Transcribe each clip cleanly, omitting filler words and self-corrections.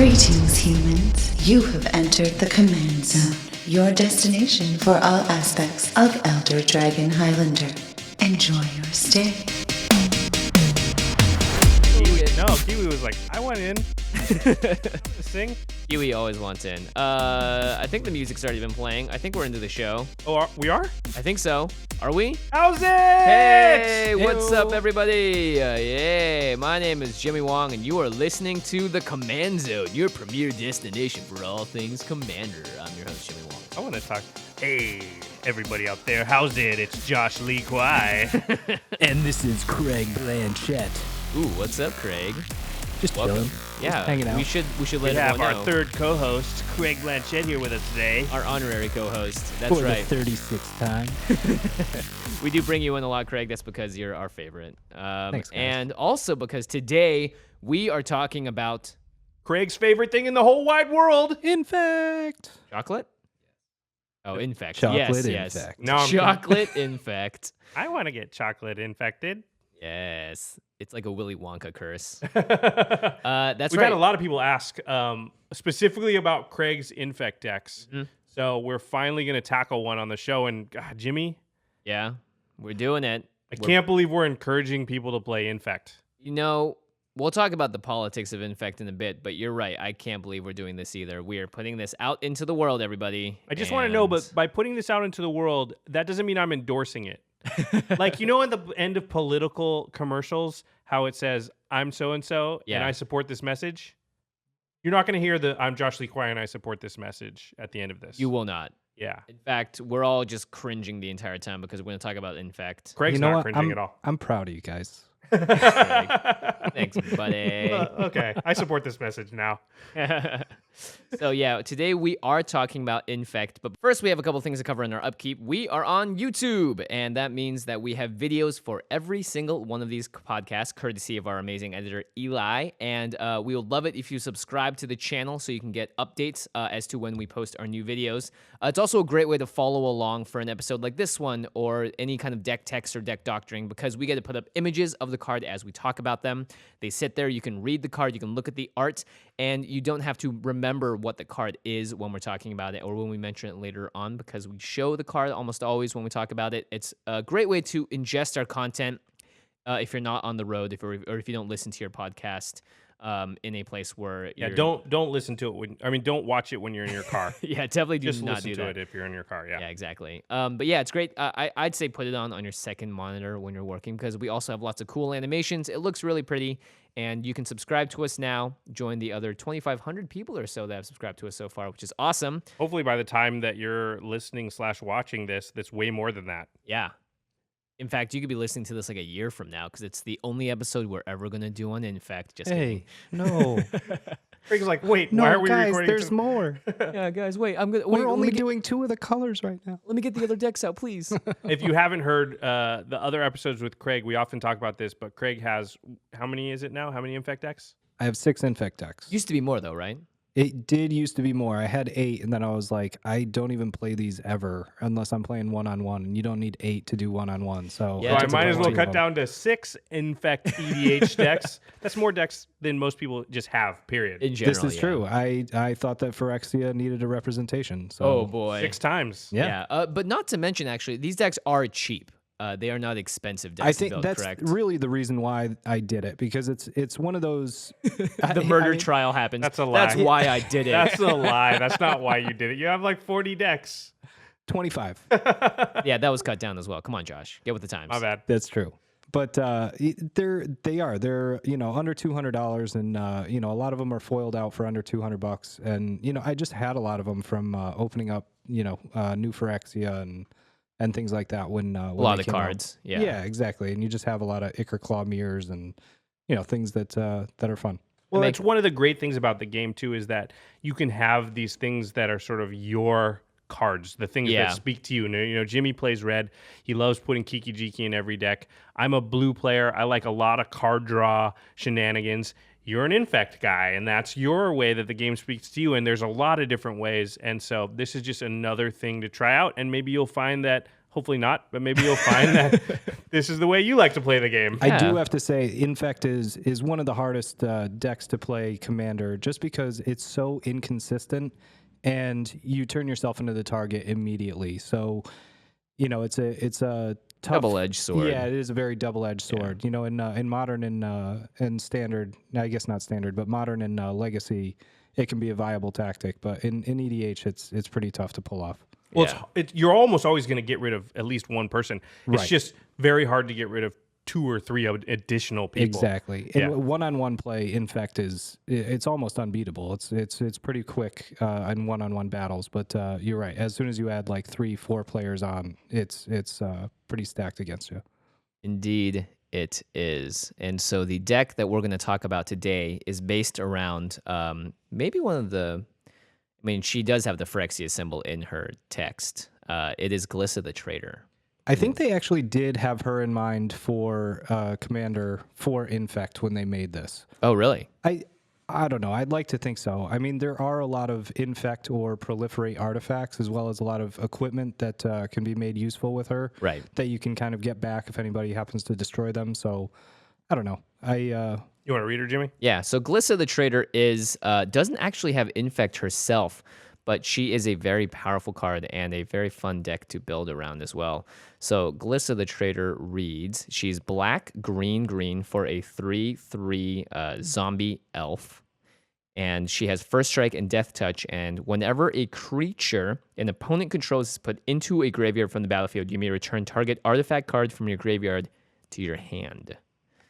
Greetings, humans. You have entered the Command Zone, your destination for all aspects of Elder Dragon Highlander. Enjoy your stay. Kiwi was like, I want in. Sing? Kiwi always wants in. I think the music's already been playing. I think we're into the show. Oh, we are? I think so. Are we? How's it? Hey, what's up, everybody? Yeah, my name is Jimmy Wong, and you are listening to The Command Zone, your premier destination for all things Commander. I'm your host, Jimmy Wong. I want to talk. Hey, everybody out there. How's it? It's Josh Lee Kwai. And this is Craig Blanchette. Ooh, what's up, Craig? Just Welcome. chilling. Yeah, just hanging out. We should We let have everyone our know. third co-host, Craig Blanchette, here with us today. Our honorary co-host. That's For right. the 36th time. We do bring you in a lot, Craig. That's because you're our favorite. Thanks, guys. And also because today we are talking about Craig's favorite thing in the whole wide world. Infect. chocolate. Oh, infect. Chocolate yes. infect. No, I'm Chocolate infect. I want to get chocolate infected. Yes. It's like a Willy Wonka curse. We've That's right. had a lot of people ask specifically about Craig's infect decks. Mhm. So we're finally going to tackle one on the show. And God, Jimmy, Yeah, we're doing it. I can't believe we're encouraging people to play infect. You know, we'll talk about the politics of infect in a bit, but you're right. I can't believe we're doing this either. We are putting this out into the world, everybody. I just want to know, and- but by putting this out into the world, that doesn't mean I'm endorsing it. Like, you know, in the end of political commercials, how it says, I'm so-and-so, and Yeah. I support this message? You're not going to hear the, I'm Josh Lee Kwai, and I support this message at the end of this. You will not. Yeah. In fact, we're all just cringing the entire time because we're going to talk about infect. Craig's You know not what? cringing at all. I'm proud of you guys. Thanks, buddy. Okay, I support this message now. So yeah, today we are talking about infect, but first we have a couple things to cover in our upkeep. We are on YouTube, and that means that we have videos for every single one of these podcasts, courtesy of our amazing editor Eli, and we would love it if you subscribe to the channel so you can get updates as to when we post our new videos. It's also a great way to follow along for an episode like this one or any kind of deck text or deck doctoring, because we get to put up images of the card as we talk about them. They sit there, you can read the card, you can look at the art, and you don't have to remember what the card is when we're talking about it or when we mention it later on, because we show the card almost always when we talk about it. It's a great way to ingest our content if you're not on the road, or if you don't listen to your podcast in a place where Yeah, you're... don't listen to it. Don't watch it when you're in your car. Yeah, definitely do Just not listen do to that. it if you're in your car, yeah. Yeah, exactly. But yeah, it's great. I'd say put it on your second monitor when you're working, because we also have lots of cool animations. It looks really pretty, and you can subscribe to us now. Join the other 2,500 people or so that have subscribed to us so far, which is awesome. Hopefully by the time that you're listening/watching this, that's way more than that. Yeah. In fact, you could be listening to this like a year from now, because it's the only episode we're ever going to do on Infect. Just Hey, no. Craig's like, wait, No, why are we guys, recording? there's more. kidding. Yeah, guys, wait. We're only doing 2 of the colors right now. Let me get the other decks out, please. If you haven't heard the other episodes with Craig, we often talk about this, but Craig has, how many is it now? How many Infect decks? I have 6 infect decks. Used to be more, though, right? It did used to be more. I had 8, and then I was like, I don't even play these ever unless I'm playing one-on-one, and you don't need 8 to do one-on-one. So, Yeah, So I it's might as well 2 cut of them. down to 6 Infect EDH decks. That's more decks than most people just have, period. In general, This is yeah. true. I thought that Phyrexia needed a representation. So Oh, boy. 6 times. Yeah. But not to mention, actually, these decks are cheap. They are not expensive decks I to think build, that's correct? really the reason why I did it, because it's one of those The murder trial happens. That's a lie. That's why I did it. That's a lie. That's not why you did it. You have like 40 decks. 25. Yeah, that was cut down as well. Come on, Josh. Get with the times. My bad. That's true. But they're under $200, and a lot of them are foiled out for under $200. And I just had a lot of them from opening up new Phyrexia and things like that when A lot of the cards. Yeah. Yeah, exactly. And you just have a lot of Ichor Claw mirrors and things that are fun. Well, it's one of the great things about the game, too, is that you can have these things that are sort of your cards, the things Yeah. that speak to you. And, Jimmy plays red. He loves putting Kiki Jiki in every deck. I'm a blue player. I like a lot of card draw shenanigans. You're an infect guy, and that's your way that the game speaks to you. And there's a lot of different ways. And so this is just another thing to try out. And maybe you'll find that Hopefully not, but maybe you'll find that this is the way you like to play the game. I do have to say, Infect is one of the hardest decks to play Commander, just because it's so inconsistent, and you turn yourself into the target immediately. So, it's a tough Double-edged sword. Yeah, it is a very double-edged sword. Yeah. In Modern and Standard, I guess not Standard, but Modern and Legacy, it can be a viable tactic. But in EDH, it's pretty tough to pull off. Well, you're almost always going to get rid of at least one person. It's Right. just very hard to get rid of 2 or 3 additional people. Exactly. And one-on-one play, Infect it's almost unbeatable. It's pretty quick in one-on-one battles. But you're right. As soon as you add like 3-4 players on, it's pretty stacked against you. Indeed, it is. And so the deck that we're going to talk about today is based around maybe one of the... I mean, she does have the Phyrexia symbol in her text. It is Glissa the Traitor. I think they actually did have her in mind for Commander for Infect when they made this. Oh, really? I don't know. I'd like to think so. I mean, there are a lot of Infect or Proliferate artifacts, as well as a lot of equipment that can be made useful with her. Right. That you can kind of get back if anybody happens to destroy them. So, I don't know. You want to read her, Jimmy? Yeah, so Glissa the Traitor doesn't actually have Infect herself, but she is a very powerful card and a very fun deck to build around as well. So Glissa the Traitor reads, she's black, green for a 3/3 zombie elf. And she has First Strike and Death Touch, and whenever a creature an opponent controls is put into a graveyard from the battlefield, you may return target artifact card from your graveyard to your hand.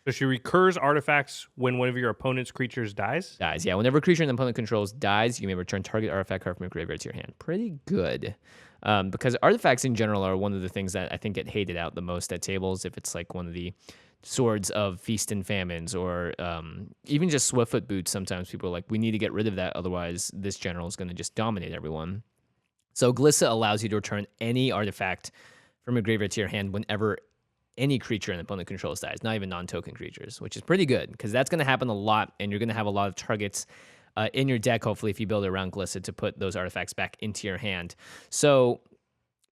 So she recurs artifacts when one of your opponent's creatures dies? Dies, yeah. Whenever a creature an opponent controls dies, you may return target artifact card from your graveyard to your hand. Pretty good. Because artifacts in general are one of the things that I think get hated out the most at tables. If it's like one of the swords of feast and famines, or even just Swiftfoot boots, sometimes people are like, we need to get rid of that, otherwise this general is going to just dominate everyone. So Glissa allows you to return any artifact from your graveyard to your hand whenever any creature an opponent controls dies, not even non-token creatures, which is pretty good because that's going to happen a lot, and you're going to have a lot of targets in your deck, hopefully, if you build it around Glissa to put those artifacts back into your hand. So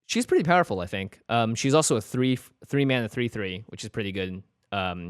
she's pretty powerful, I think. She's also a 3-mana 3/3, which is pretty good,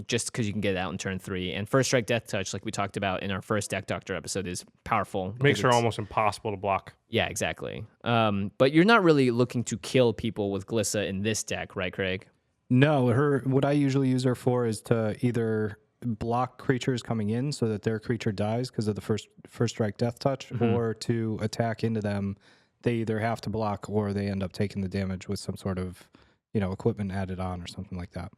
just because you can get it out in turn 3. And First Strike Death Touch, like we talked about in our first Deck Doctor episode, is powerful. Makes her almost impossible to block. Yeah, exactly. But you're not really looking to kill people with Glissa in this deck, right, Craig? No, what I usually use her for is to either block creatures coming in so that their creature dies because of the first strike death touch, or to attack into them. They either have to block or they end up taking the damage with some sort of, equipment added on or something like that.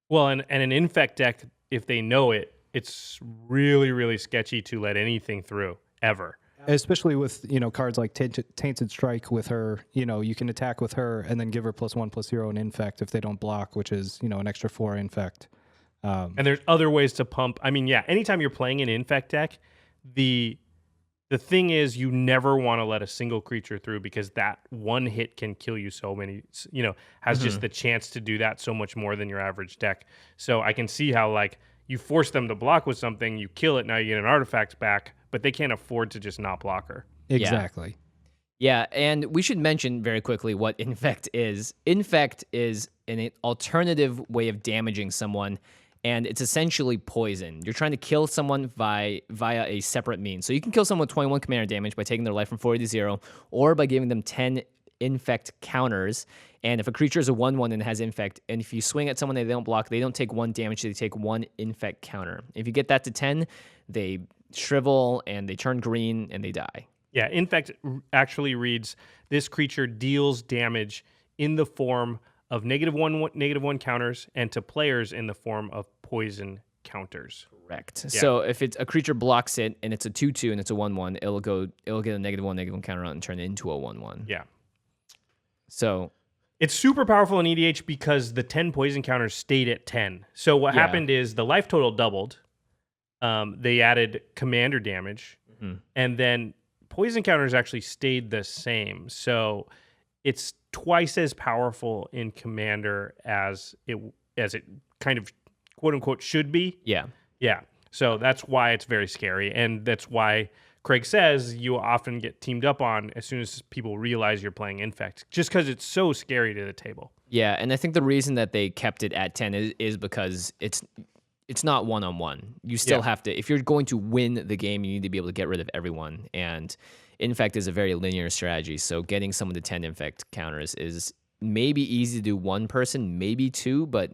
Well, and an Infect deck, if they know it, it's really, really sketchy to let anything through, ever. Especially with, cards like Tainted Strike with her, you can attack with her and then give her +1/+0 an Infect if they don't block, which is, an extra 4 Infect. And there's other ways to pump. I mean, yeah, anytime you're playing an Infect deck, the thing is you never want to let a single creature through because that one hit can kill you so many, has just the chance to do that so much more than your average deck. So I can see how, like, you force them to block with something, you kill it, now you get an artifact back, but they can't afford to just not block her. Exactly. Yeah, and we should mention very quickly what Infect is. Infect is an alternative way of damaging someone, and it's essentially poison. You're trying to kill someone via a separate means. So you can kill someone with 21 commander damage by taking their life from 40 to 0, or by giving them 10 Infect counters. And if a creature is a 1/1 and has Infect, and if you swing at someone and they don't block, they don't take 1 damage, they take 1 Infect counter. If you get that to 10, they shrivel and they turn green and they die. Yeah, Infect actually reads, this creature deals damage in the form of -1/-1 counters, and to players in the form of poison counters. Correct. Yeah. So if it's a creature blocks it and it's a 2/2 and it's a 1/1, it'll get a -1/-1 counter on and turn it into a 1/1. Yeah. So it's super powerful in EDH because the 10 poison counters stayed at 10. So what happened is the life total doubled. They added commander damage, and then poison counters actually stayed the same. So it's twice as powerful in commander as it kind of quote unquote should be. yeah. Yeah. So that's why it's very scary, and that's why Craig says you often get teamed up on as soon as people realize you're playing Infect, just because it's so scary to the table. Yeah, and I think the reason that they kept it at 10 is because it's not one-on-one. You still have to, if you're going to win the game, you need to be able to get rid of everyone. And Infect is a very linear strategy, so getting someone to 10 Infect counters is maybe easy to do one person, maybe two, but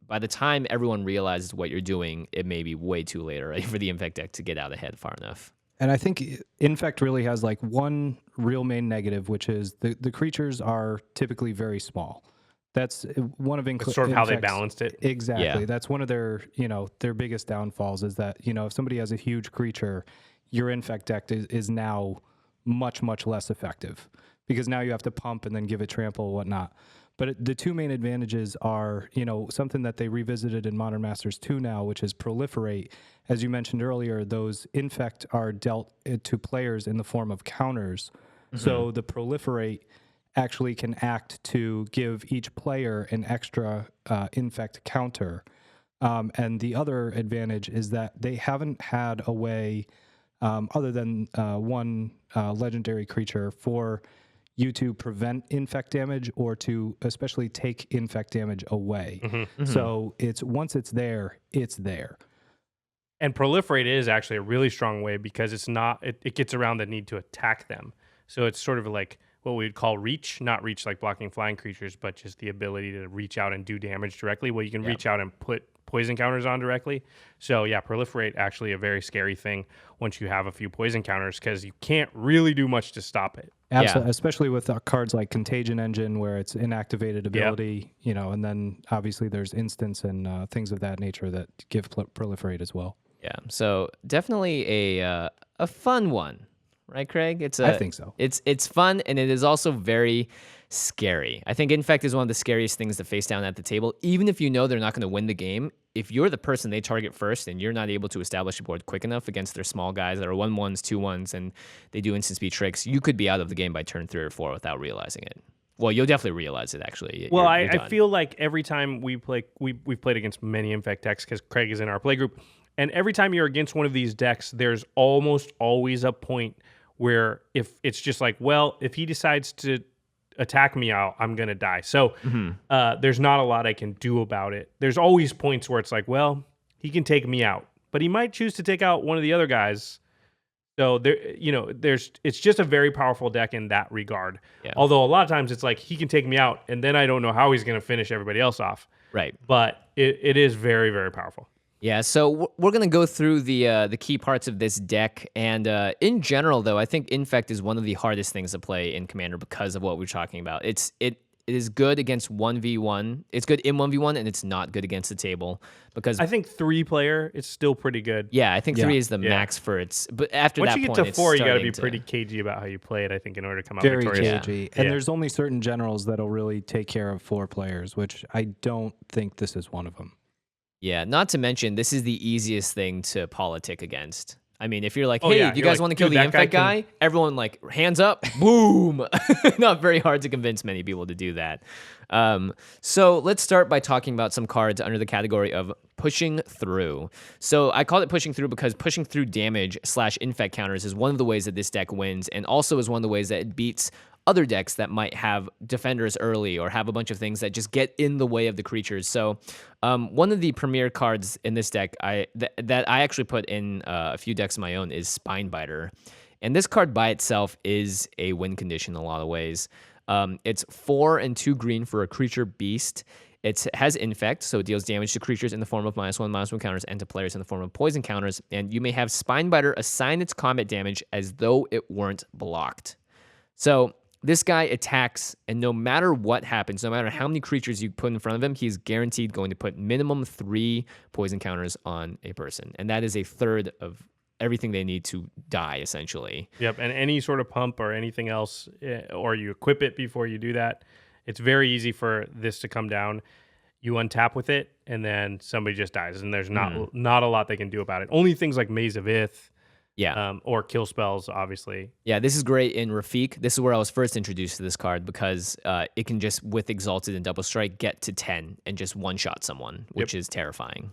by the time everyone realizes what you're doing, it may be way too late already for the Infect deck to get out ahead far enough. And I think Infect really has like one real main negative, which is the creatures are typically very small. That's one of sort of how they balanced it. Exactly. Yeah. That's one of their, their biggest downfalls is that, if somebody has a huge creature, your Infect deck is now much, much less effective because now you have to pump and then give it trample and whatnot. But the two main advantages are, something that they revisited in Modern Masters 2 now, which is proliferate. As you mentioned earlier, those Infect are dealt to players in the form of counters. Mm-hmm. So the proliferate actually can act to give each player an extra Infect counter. And the other advantage is that they haven't had a way, other than one legendary creature, for you to prevent Infect damage or to especially take Infect damage away. Mm-hmm. Mm-hmm. So once it's there, it's there. And proliferate is actually a really strong way because it gets around the need to attack them. So it's sort of like what we would call reach, not reach like blocking flying creatures, but just the ability to reach out and do damage directly. Well, you can reach out and put poison counters on directly. So yeah, proliferate actually a very scary thing once you have a few poison counters because you can't really do much to stop it. Absolutely, yeah. Especially with cards like Contagion Engine, where it's inactivated ability, and then obviously there's instants and things of that nature that give proliferate as well. Yeah, so definitely a fun one, right, Craig? I think so. It's fun, and it is also very scary. I think Infect is one of the scariest things to face down at the table, even if you know they're not going to win the game. If you're the person they target first and you're not able to establish a board quick enough against their small guys that are 1/1s, 2/1s, and they do instant speed tricks, you could be out of the game by turn 3 or 4 without realizing it. Well, you'll definitely realize it, actually. Well, I feel like every time we play, we've played against many Infect decks because Craig is in our playgroup, and every time you're against one of these decks, there's almost always a point where if it's just like, well, if he decides to attack me out, I'm going to die. So there's not a lot I can do about it. There's always points where it's like, well, he can take me out, but he might choose to take out one of the other guys. So it's just a very powerful deck in that regard. Yeah. Although a lot of times it's like he can take me out and then I don't know how he's going to finish everybody else off. Right. But it is very, very powerful. Yeah, so we're going to go through the key parts of this deck, and in general, though, I think Infect is one of the hardest things to play in Commander because of what we're talking about. It is good against 1v1. It's good in 1v1, and it's not good against the table because I think 3-player is still pretty good. Yeah, I think 3 is the max for its. But after once that you get point, to 4, you got to be pretty cagey about how you play it. I think in order to come out victorious. Very cagey, and there's only certain generals that'll really take care of 4 players, which I don't think this is one of them. Yeah, not to mention, this is the easiest thing to politic against. I mean, if you're like, hey, do you guys want to kill the Infect guy? Everyone, hands up, boom. Not very hard to convince many people to do that. So let's start by talking about some cards under the category of pushing through. So I call it pushing through because pushing through damage / Infect counters is one of the ways that this deck wins, and also is one of the ways that it beats other decks that might have defenders early or have a bunch of things that just get in the way of the creatures. So one of the premier cards in this deck that I actually put in a few decks of my own is Spinebiter. And this card by itself is a win condition in a lot of ways. It's 4 and 2 green for a creature beast. It has Infect, so it deals damage to creatures in the form of -1/-1 counters and to players in the form of poison counters. And you may have Spinebiter assign its combat damage as though it weren't blocked. So this guy attacks, and no matter what happens, no matter how many creatures you put in front of him, he's guaranteed going to put minimum 3 poison counters on a person. And that is a third of everything they need to die, essentially. Yep, and any sort of pump or anything else, or you equip it before you do that, it's very easy for this to come down. You untap with it, and then somebody just dies, and there's not a lot they can do about it. Only things like Maze of Ith, or kill spells, obviously. Yeah, this is great in Rafik. This is where I was first introduced to this card because it can just, with Exalted and Double Strike, get to 10 and just one-shot someone, which is terrifying.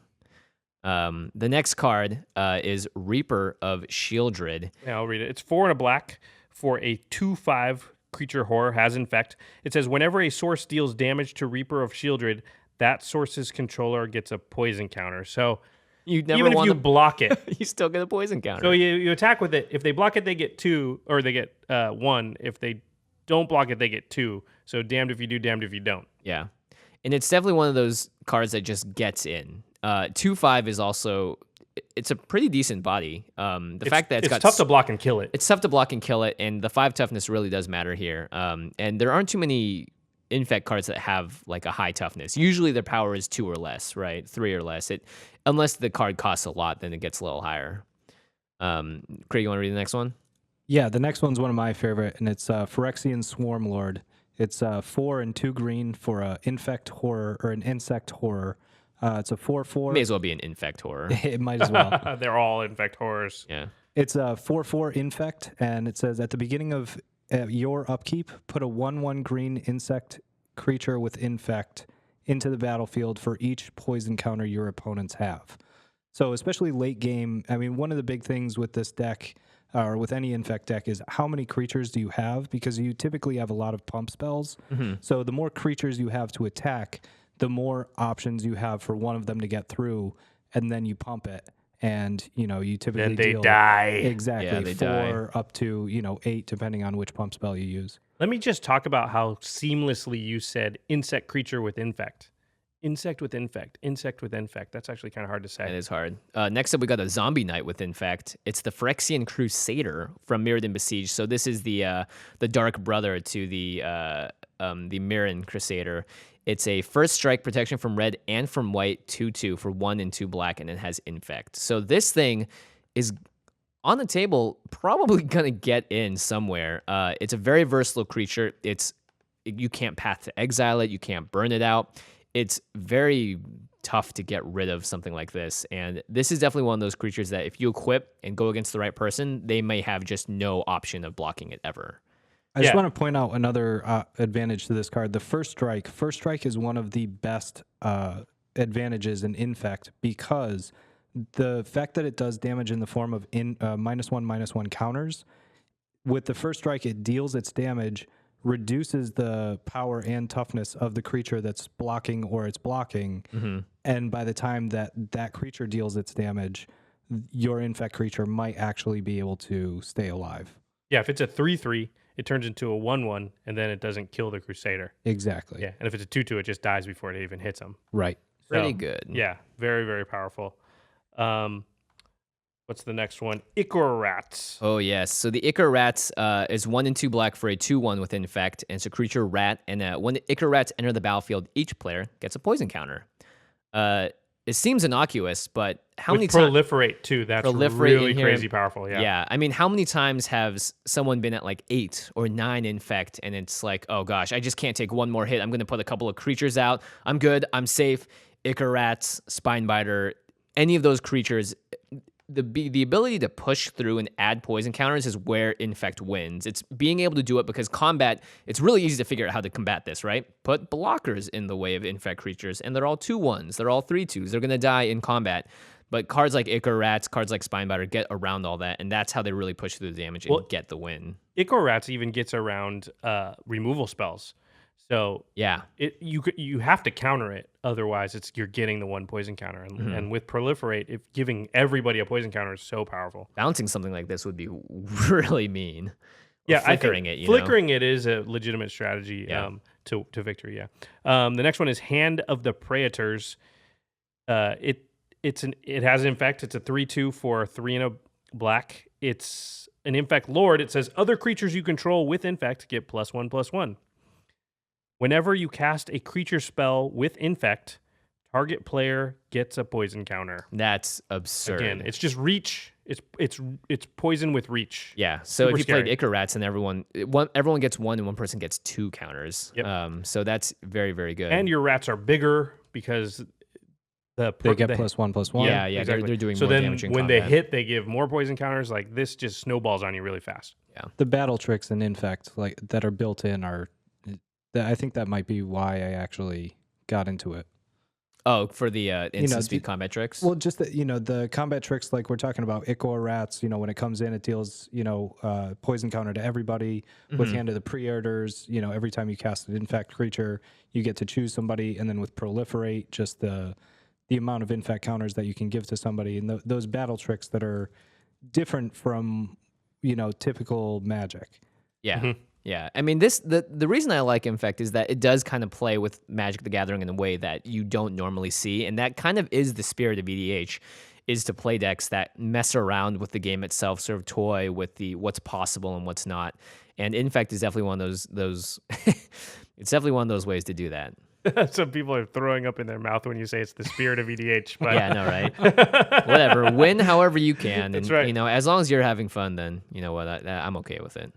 The next card is Reaper of Shieldred. Yeah, I'll read it. It's 4 and a black for a 2/5 creature horror has Infect. It says whenever a source deals damage to Reaper of Shieldred, that source's controller gets a poison counter. So You never even if want you block it, you still get a poison counter. so you attack with it. If they block it, they get 2, or they get 1. If they don't block it, they get 2. So damned if you do, damned if you don't. Yeah. And it's definitely one of those cards that just gets in. 2/5 is also, it's a pretty decent body. The fact that it's tough to block and kill it. It's tough to block and kill it, and the 5 toughness really does matter here. And there aren't too many Infect cards that have like a high toughness. Usually their power is 2 or less, right? 3 or less. Unless the card costs a lot, then it gets a little higher. Craig, you want to read the next one? Yeah, the next one's one of my favorite, and it's Phyrexian Swarmlord. It's 4 and 2 green for an Infect Horror or an Insect Horror. It's a 4/4. May as well be an Infect Horror. It might as well. They're all Infect horrors. Yeah. It's a 4/4 Infect, and it says at the beginning of your upkeep, put a 1/1 green insect creature with Infect into the battlefield for each poison counter your opponents have. So especially late game, I mean, one of the big things with this deck, or with any Infect deck, is how many creatures do you have? Because you typically have a lot of pump spells. Mm-hmm. So the more creatures you have to attack, the more options you have for one of them to get through, and then you pump it. And, you typically Then they deal die. exactly Yeah, they 4 up to, 8, depending on which pump spell you use. Let me just talk about how seamlessly you said insect creature with Infect. Insect with Infect. Insect with Infect. That's actually kind of hard to say. It is hard. Next up, we got a Zombie Knight with Infect. It's the Phyrexian Crusader from Mirrodin Besieged. So this is the dark brother to the Mirrodin Crusader. It's a first strike protection from red and from white, 2/2 for 1 and 2 black, and it has Infect. So this thing is on the table, probably gonna get in somewhere. It's a very versatile creature. You can't Path to Exile it. You can't burn it out. It's very tough to get rid of something like this. And this is definitely one of those creatures that if you equip and go against the right person, they may have just no option of blocking it ever. I just want to point out another advantage to this card. The first strike. First strike is one of the best advantages in Infect because the fact that it does damage in the form of -1/-1 counters. With the first strike, it deals its damage, reduces the power and toughness of the creature that's blocking or it's blocking. Mm-hmm. And by the time that creature deals its damage, your Infect creature might actually be able to stay alive. Yeah, if it's a 3/3, it turns into a 1/1, and then it doesn't kill the Crusader. Exactly. Yeah, and if it's a 2/2, it just dies before it even hits him. Right. Pretty good. Yeah, very, very powerful. What's the next one? Ichor Rats. Oh, yes. So the Ichor Rats is 1 and 2 black for a 2/1 with Infect, and it's a creature rat. And when Ichor Rats enter the battlefield, each player gets a poison counter. It seems innocuous, but how many times... Proliferate, too. That's Proliferate really in here. crazy powerful. Yeah. Yeah. I mean, how many times has someone been at like 8 or 9 Infect, and it's like, oh gosh, I just can't take one more hit. I'm going to put a couple of creatures out. I'm good. I'm safe. Ichor Rats, Spinebiter, any of those creatures... The ability to push through and add poison counters is where Infect wins. It's being able to do it because combat, it's really easy to figure out how to combat this, right? Put blockers in the way of Infect creatures, and they're all 2/1s. They're all 3/2s. They're going to die in combat. But cards like Ichor Rats, cards like Spinebiter get around all that, and that's how they really push through the damage and get the win. Ichor Rats even gets around removal spells. So yeah, you have to counter it, otherwise you're getting the 1 poison counter. And with Proliferate, if giving everybody a poison counter is so powerful. Bouncing something like this would be really mean. Yeah, flickering flickering it is a legitimate strategy to victory. Yeah. The next one is Hand of the Praetors. It has Infect. It's a 3/2 for 3 and a black. It's an Infect Lord. It says other creatures you control with Infect get +1/+1. Whenever you cast a creature spell with Infect, target player gets a poison counter. That's absurd. Again, it's just reach. It's poison with reach. Yeah. So if you scary. played Ichor Rats and everyone gets 1 and one person gets 2 counters. Yep. So that's very, very good. And your rats are bigger because they get +1/+1. Yeah, exactly. They're doing so more then damage in when combat. they hit, they give more poison counters. Like this just snowballs on you really fast. Yeah. The battle tricks in Infect that are built in are... I think that might be why I actually got into it. Oh, for the instant speed combat tricks? Well, just the combat tricks, like we're talking about Ichor Rats, when it comes in, it deals, poison counter to everybody with Hand of the Preorders. Every time you cast an infect creature, you get to choose somebody. And then with Proliferate, just the amount of infect counters that you can give to somebody, and those battle tricks that are different from, typical Magic. Yeah. Yeah. I mean, the reason I like Infect is that it does kind of play with Magic the Gathering in a way that you don't normally see. And that kind of is the spirit of EDH, is to play decks that mess around with the game itself, sort of toy with the what's possible and what's not. And Infect is definitely one of those it's definitely one of those ways to do that. Some people are throwing up in their mouth when you say it's the spirit of EDH. But yeah, I know, right? Whatever. Win however you can. That's and, right. As long as you're having fun, then you know what? I'm okay with it.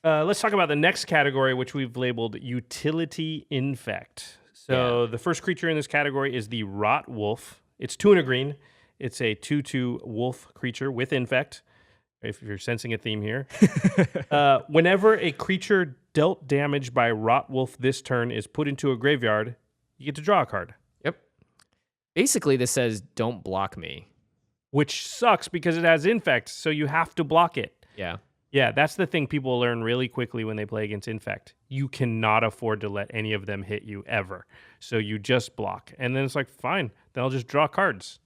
Let's talk about the next category, which we've labeled Utility Infect. So the first creature in this category is the Rot Wolf. It's 2 and a green. It's a 2/2 wolf creature with Infect, if you're sensing a theme here. Whenever a creature dealt damage by Rot Wolf this turn is put into a graveyard, you get to draw a card. Yep. Basically, this says, don't block me. Which sucks because it has Infect, so you have to block it. Yeah. Yeah, that's the thing people learn really quickly when they play against Infect. You cannot afford to let any of them hit you ever. So you just block. And then it's like, fine, then I'll just draw cards.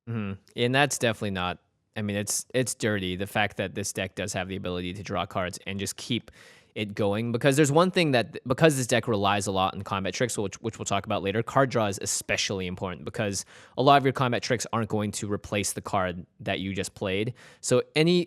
Mm-hmm. And that's definitely not, I mean, it's dirty, the fact that this deck does have the ability to draw cards and just keep it going, because there's one thing that, because this deck relies a lot on combat tricks, which we'll talk about later, card draw is especially important because a lot of your combat tricks aren't going to replace the card that you just played. So any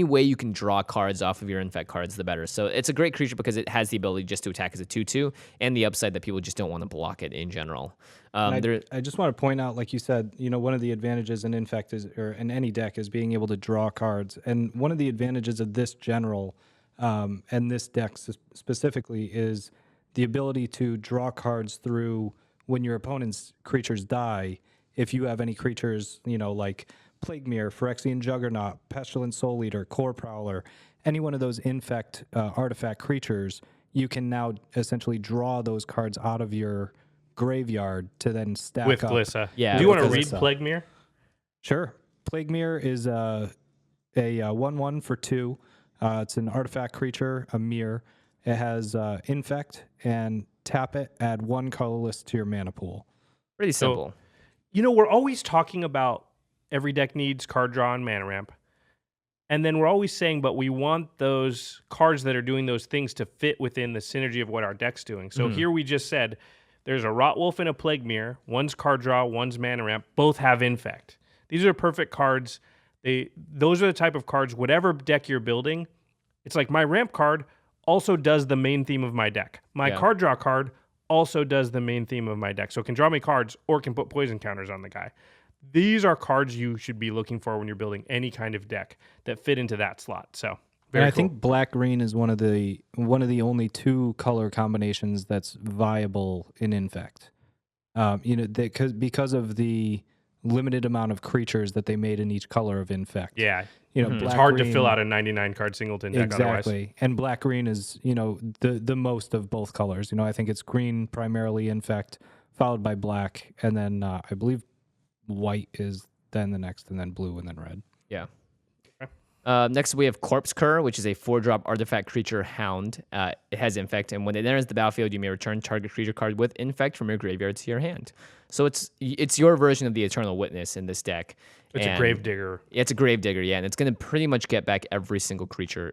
way you can draw cards off of your Infect cards, the better. So it's a great creature because it has the ability just to attack as a 2/2, and the upside that people just don't want to block it in general. I just want to point out, like you said, one of the advantages in Infect or in any deck is being able to draw cards. And one of the advantages of this general and this deck specifically is the ability to draw cards through when your opponent's creatures die. If you have any creatures, like Plague Mirror, Phyrexian Juggernaut, Pestilent Soul Eater, Core Prowler, any one of those Infect artifact creatures, you can now essentially draw those cards out of your graveyard to then stack with up. Glissa. Yeah. Do you want to read Glissa. Plague Mirror? Sure. Plague Mirror is a 1/1 for 2. It's an artifact creature, a mirror. It has Infect, and tap it, add 1 colorless to your mana pool. Pretty simple. We're always talking about every deck needs card draw and mana ramp. And then we're always saying, but we want those cards that are doing those things to fit within the synergy of what our deck's doing. So here we just said there's a Rot Wolf and a Plague Mirror. One's card draw, one's mana ramp. Both have Infect. These are perfect cards. Those are the type of cards, whatever deck you're building, it's like my ramp card also does the main theme of my deck. My card draw card also does the main theme of my deck. So it can draw me cards or can put poison counters on the guy. These are cards you should be looking for when you're building any kind of deck that fit into that slot. So I think black-green is one of the only 2 color combinations that's viable in Infect. Because of the limited amount of creatures that they made in each color of Infect. Yeah. Black, it's hard green, to fill out a 99 card singleton deck otherwise. Exactly. And black-green is, the most of both colors. I think it's green primarily Infect, followed by black, and then I believe white is then the next, and then blue, and then red. Yeah. Next, we have Corpse Cur, which is a 4-drop artifact creature hound. It has Infect, and when it enters the battlefield, you may return target creature card with Infect from your graveyard to your hand. So it's your version of the Eternal Witness in this deck. It's a Gravedigger. It's a Gravedigger, yeah, and it's going to pretty much get back every single creature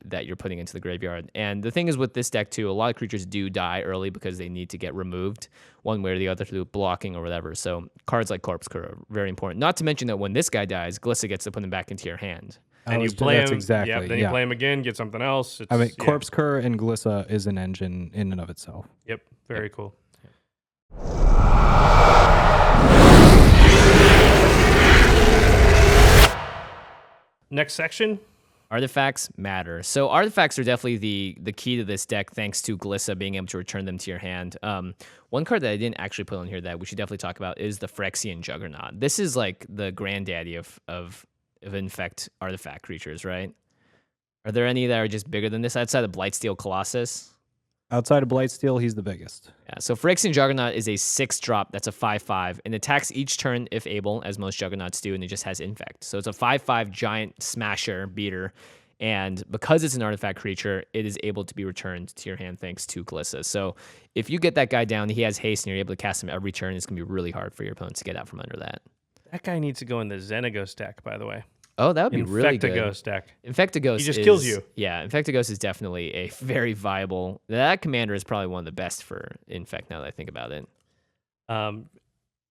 that you're putting into the graveyard. And the thing is with this deck, too, a lot of creatures do die early because they need to get removed one way or the other through blocking or whatever. So cards like Corpse Cur are very important. Not to mention that when this guy dies, Glissa gets to put him back into your hand. And you play him. Exactly. Yep, then you play him again, get something else. Corpse Cur and Glissa is an engine in and of itself. Yep. Very cool. Next section. Artifacts matter. So artifacts are definitely the key to this deck, thanks to Glissa being able to return them to your hand. One card that I didn't actually put on here that we should definitely talk about is the Phyrexian Juggernaut. This is like the granddaddy of Infect artifact creatures, right? Are there any that are just bigger than this outside of Blightsteel Colossus? Outside of Blightsteel, he's the biggest. Yeah, so Phyrexian Juggernaut is a 6-drop. That's a 5/5, and attacks each turn if able, as most Juggernauts do, and it just has Infect. So it's a 5/5 giant smasher beater, and because it's an artifact creature, it is able to be returned to your hand thanks to Glissa. So if you get that guy down, he has haste, and you're able to cast him every turn, it's going to be really hard for your opponent to get out from under that. That guy needs to go in the Xenagos deck, by the way. Oh, that would be really good. Infectagos deck. Infectagos He just kills you. Yeah, Infectagos is definitely a very viable. That commander is probably one of the best for Infect now that I think about it.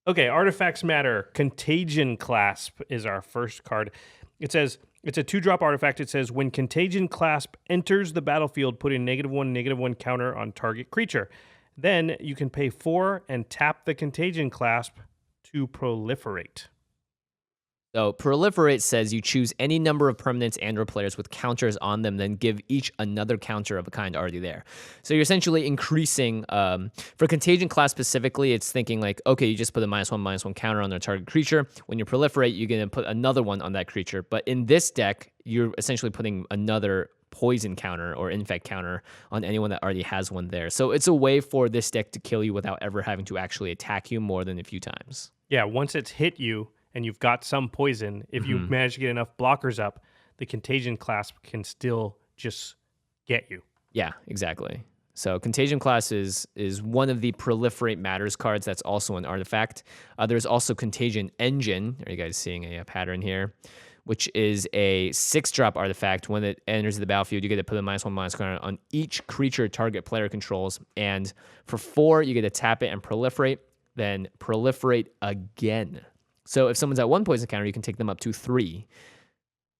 Okay, artifacts matter. Contagion Clasp is our first card. It says it's a 2-drop artifact. It says when Contagion Clasp enters the battlefield, put a -1/-1 counter on target creature. Then you can pay 4 and tap the Contagion Clasp to proliferate. So Proliferate says you choose any number of permanents and or players with counters on them, then give each another counter of a kind already there. So you're essentially increasing, for Contagion Class specifically, it's thinking like, okay, you just put a -1/-1 counter on their target creature. When you Proliferate, you're going to put another one on that creature. But in this deck, you're essentially putting another poison counter or infect counter on anyone that already has one there. So it's a way for this deck to kill you without ever having to actually attack you more than a few times. Yeah, once it's hit you, and you've got some poison, if you manage to get enough blockers up, the Contagion Clasp can still just get you. Yeah, exactly. So Contagion Class is one of the Proliferate Matters cards. That's also an artifact. There's also Contagion Engine. Are you guys seeing a pattern here? Which is a 6-drop artifact. When it enters the battlefield, you get to put a -1/- counter on each creature target player controls. And for 4, you get to tap it and proliferate, then proliferate again. So if someone's at 1 poison counter, you can take them up to 3.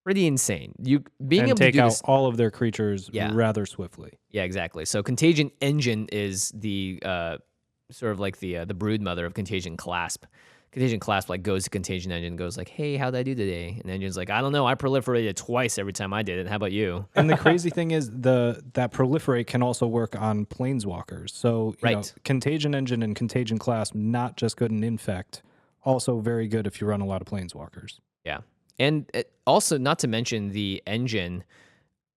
Pretty insane. You being able to take do out this, all of their creatures rather swiftly. Yeah, exactly. So Contagion Engine is the sort of like the brood mother of Contagion Clasp. Contagion Clasp like goes to Contagion Engine and goes like, hey, how'd I do today? And Engine's like, I don't know. I proliferated twice every time I did it. How about you? And the crazy thing is that proliferate can also work on planeswalkers. So you know, Contagion Engine and Contagion Clasp, not just good in Infect, also very good if you run a lot of planeswalkers. Yeah. And also, not to mention the engine,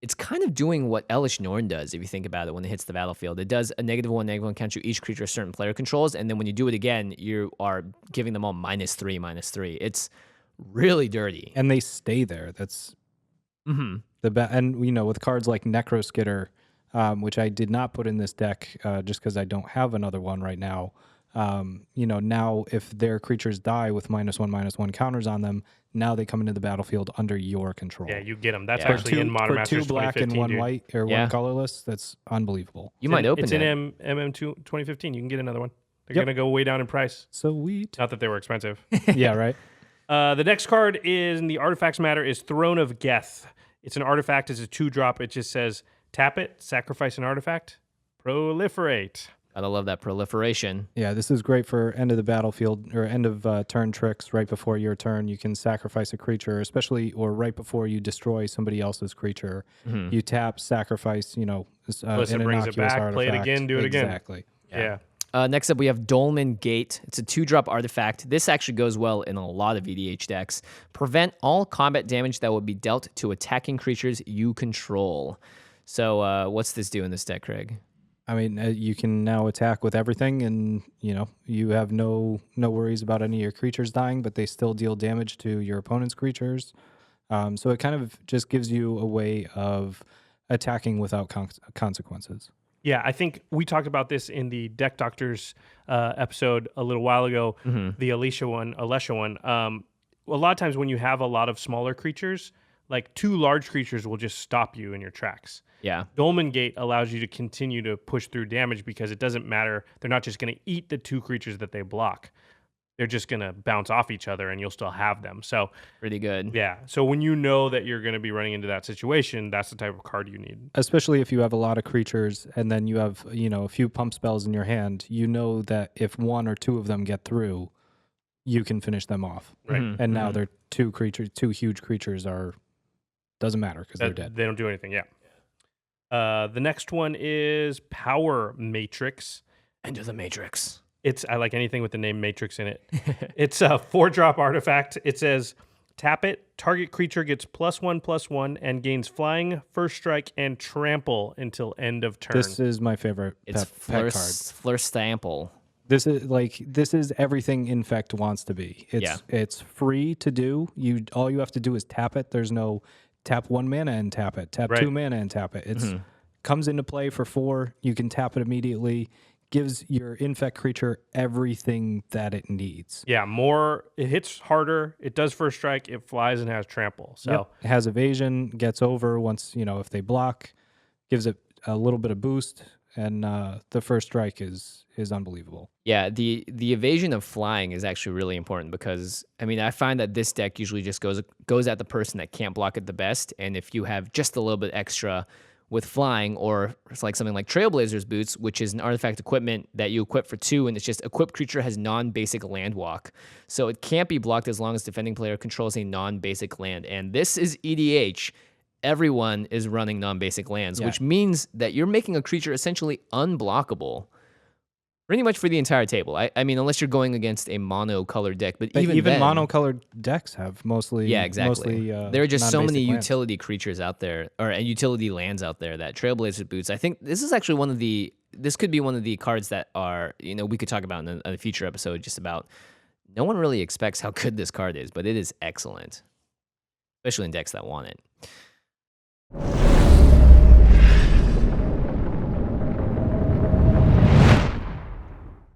it's kind of doing what Elish Norn does, if you think about it, when it hits the battlefield. It does a -1/-1 counter to each creature a certain player controls, and then when you do it again, you are giving them all -3/-3. It's really dirty. And they stay there. That's and you know, with cards like Necroskitter, which I did not put in this deck just because I don't have another one right now. You know, now if their creatures die with -1/-1 counters on them, now they come into the battlefield under your control. Yeah, you get them. That's actually in Modern Masters 2 black and 1 white or 1 colorless. That's unbelievable. You might open it. It's in MM2 2015. You can get another one. They're going to go way down in price. Sweet. Not that they were expensive. Yeah, right. The next card in the Artifacts Matter is Throne of Geth. It's an artifact. It's a 2-drop. It just says, tap it, sacrifice an artifact, proliferate. Gotta love that proliferation. Yeah, this is great for end of the battlefield or end of turn tricks. Right before your turn, you can sacrifice a creature, especially or right before you destroy somebody else's creature. You tap, sacrifice, you know, Glissa brings it back, play it again, do it again. Exactly. Yeah. Next up, we have Dolmen Gate. It's a 2-drop artifact. This actually goes well in a lot of EDH decks. Prevent all combat damage that would be dealt to attacking creatures you control. So what's this do in this deck, Craig? I mean, you can now attack with everything, and you know you have no worries about any of your creatures dying, but they still deal damage to your opponent's creatures. So it kind of just gives you a way of attacking without consequences. Yeah, I think we talked about this in the Deck Doctors episode a little while ago, the Alesha one. A lot of times when you have a lot of smaller creatures, like 2 large creatures will just stop you in your tracks. Yeah. Dolmen Gate allows you to continue to push through damage because it doesn't matter. They're not just going to eat the 2 creatures that they block. They're just going to bounce off each other and you'll still have them. So pretty good. Yeah. So when you know that you're going to be running into that situation, that's the type of card you need. Especially if you have a lot of creatures and then you have, you know, a few pump spells in your hand, you know that if 1 or 2 of them get through, you can finish them off. Right. And now they're 2 huge creatures doesn't matter because they're dead. They don't do anything. Yeah. The next one is Power Matrix. Enter the Matrix. I like anything with the name Matrix in it. It's a 4-drop artifact. It says, Tap it. Target creature gets +1/+1 and gains flying, first strike, and trample until end of turn. This is my favorite It's pet card. Fleur-Stample. This is everything Infect wants to be. It's free to do. All you have to do is tap it. There's no tap 1 mana and tap it. Tap 2 mana and tap it. It's comes into play for 4. You can tap it immediately. Gives your Infect creature everything that it needs. Yeah, it hits harder, it does first strike, it flies and has trample. So it has evasion, gets over once, if they block, gives it a little bit of boost, and the first strike is unbelievable. Yeah, the evasion of flying is actually really important because I find that this deck usually just goes at the person that can't block it the best, and if you have just a little bit extra with flying, or it's like something like Trailblazer's Boots, which is an artifact equipment that you equip for 2, and it's just equipped creature has non-basic land walk. So it can't be blocked as long as defending player controls a non-basic land. And this is EDH. Everyone is running non-basic lands, which means that you're making a creature essentially unblockable pretty much for the entire table. I mean, unless you're going against a mono-colored deck, but even then, mono-colored decks have mostly. Yeah, exactly. There are just so many lands. utility creatures out there, or utility lands out there that Trailblazer Boots. I think this is actually this could be one of the cards that are, we could talk about in a future episode, just about no one really expects how good this card is, but it is excellent, especially in decks that want it.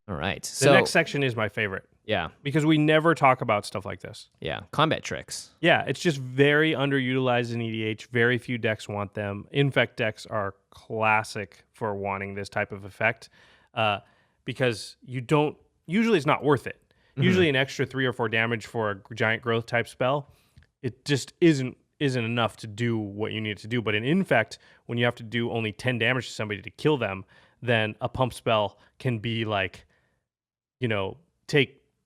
All right. The next section is my favorite. Yeah. Because we never talk about stuff like this. Yeah. Combat tricks. Yeah, it's just very underutilized in EDH. Very few decks want them. Infect decks are classic for wanting this type of effect because usually it's not worth it. Usually an extra 3 or 4 damage for a giant growth type spell, it just isn't enough to do what you need to do. But in Infect, when you have to do only 10 damage to somebody to kill them, then a pump spell can be like,